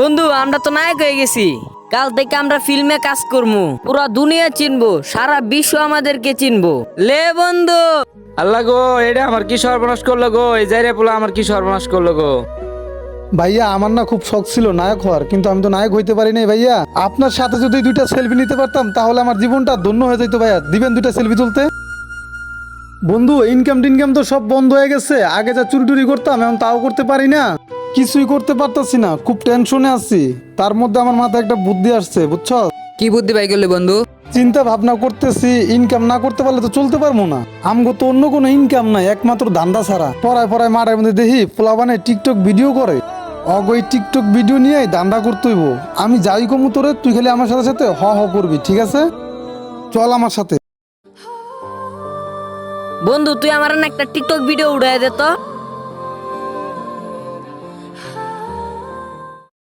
বন্ধু আমরা তো নায়ক হয়ে গেছি। কাল থেকে আমরা ফিল্মে কাজ করবো, পুরা দুনিয়া চিনবো, সারা বিশ্ব আমাদেরকে চিনবো। লে বন্ধু। আল্লাহ গো, এটা আমার কি সর্বনাশ করলো গো, এই জায়রে পোলা আমার কি সর্বনাশ করলো গো। ভাইয়া আমার না খুব শখ ছিল নায়ক হওয়ার, কিন্তু আমি তো নায়ক হইতে পারি নাই ভাইয়া। আপনার সাথে যদি দুইটা সেলফি নিতে পারতাম তাহলে আমার জীবনটা ধন্য হয়ে যেত ভাইয়া। দিবেন দুইটা সেলফি তুলতে? বন্ধু ইনকাম টিনকাম তো সব বন্ধ হয়ে গেছে। আগে যা চুরি টুরি করতাম এখন তাও করতে পারি না, কিছুই করতে পারতাছি না, খুব টেনশনে আছি। তার মধ্যে আমার মাথায় একটা বুদ্ধি আসছে, বুঝছো? কি বুদ্ধি পাই গেলি বন্ধু? চিন্তা ভাবনা করতেছি, ইনকাম না করতে পারলে তো চলতে পারবো না। আমগো তো অন্য কোনো ইনকাম নাই, একমাত্র ধান্দা ছাড়া। পড়ায় পড়ায় মাঠের মধ্যে দেখি পোলাবানে টিকটক ভিডিও করে। ওই টিকটক ভিডিও নিয়ে ধান্দা করতে হইব। আমি যাই কমু তোরে, তুই খালি আমার সাথে সাথে হ হ করবি, ঠিক আছে? চল আমার সাথে। বন্ধু তুই আমার না একটা টিকটক ভিডিও উড়াই দে তো।